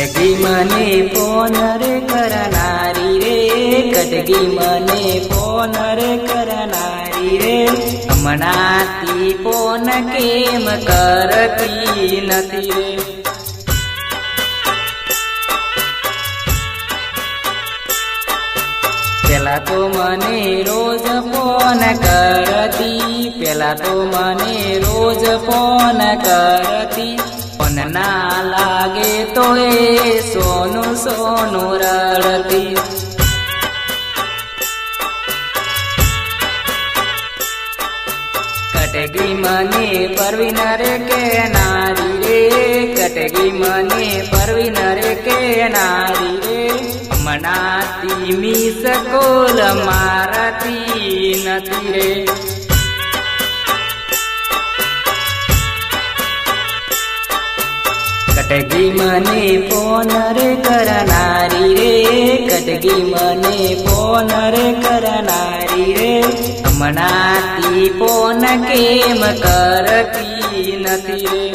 कटगी मने फोन रे करनारी रे, कटगी मने फोन रे करनारी रे, हमणाती फोन केम करती नथी रे। पेला तो मने रोज फोन करती, पेला तो मने रोज फोन करती, फोन ना लागे तो ए सोनू सोनू रड़ती। कटगी मने परवीन रे के नारी रे, कटगी मने परवीन रे के नारी रे, हमणाती मिस कोल मारती नथी रे। कटगी मने फोन रे करनारी रे, कटगी मने फोन रे करनारी रे, हमणाती फोन केम करती नथी रे।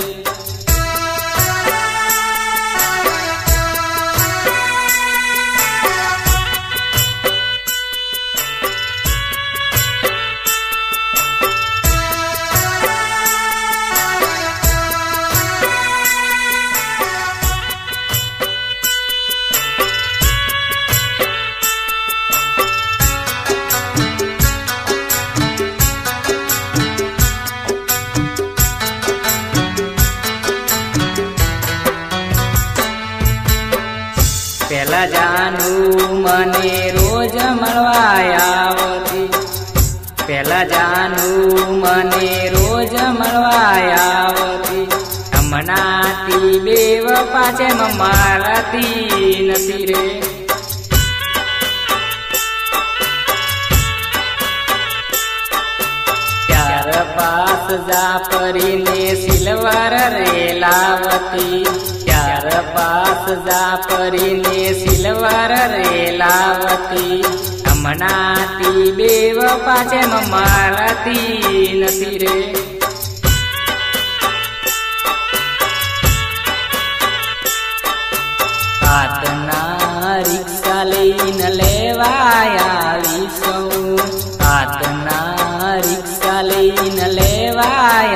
पेला जानू मने रोज मळवा आवती, पेला जानू मने रोज मळवा आवती, हमणाती बेव पाछे मारती नथी रे। चार पास जापरी ने सिल्वर रे लावती, चार पास जापरी ने सिल्वर रे लावती, हमणाती बेव पाछे मारती नथी रे। हाथना रिक्शा लईने लेवा आवीशुं, हाथना रिक्शा लईने लेवा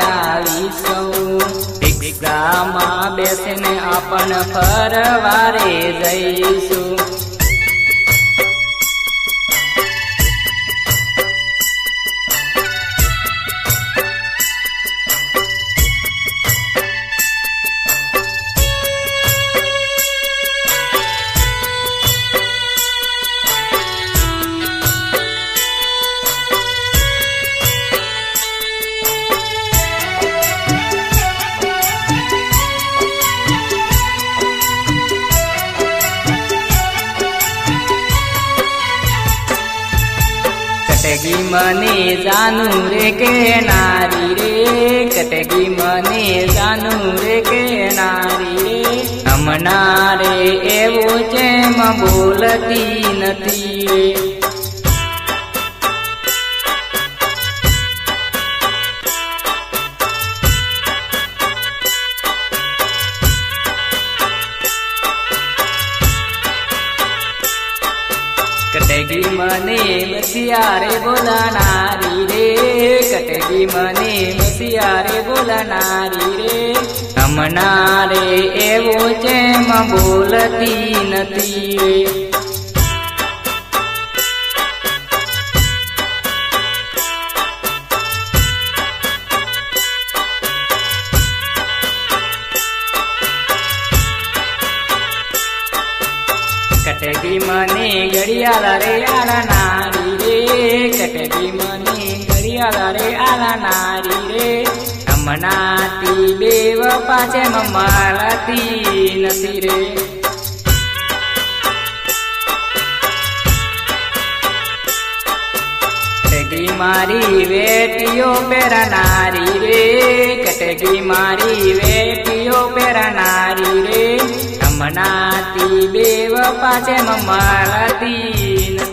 आवीशुं, रिक्शामां बेसीने आपण फरवा रे जईशुं। कटगी मने जानू रे के नारी रे, कटगी मने जानू रे के नारी रे, हमणा रे एवो चेम बोलती नथी रे। कटगी मने मसिया रे बोला नारी रे, कटगी मने मसिया रे बोला नारी रे, हमणा रे एवो चेम बोलती नथी रे। कटगी मने घड़ियाल रे आला नारी रे, कटगी मने घड़ियाल रे आला नारी रे, हमणाती बेव पाछे मारती नथी रे। कटगी मारी वेटियो पेरा नारी रे, कटगी मारी वेटियो पेरा नारी रे, हमणाती बेव पाछे मारती नथी।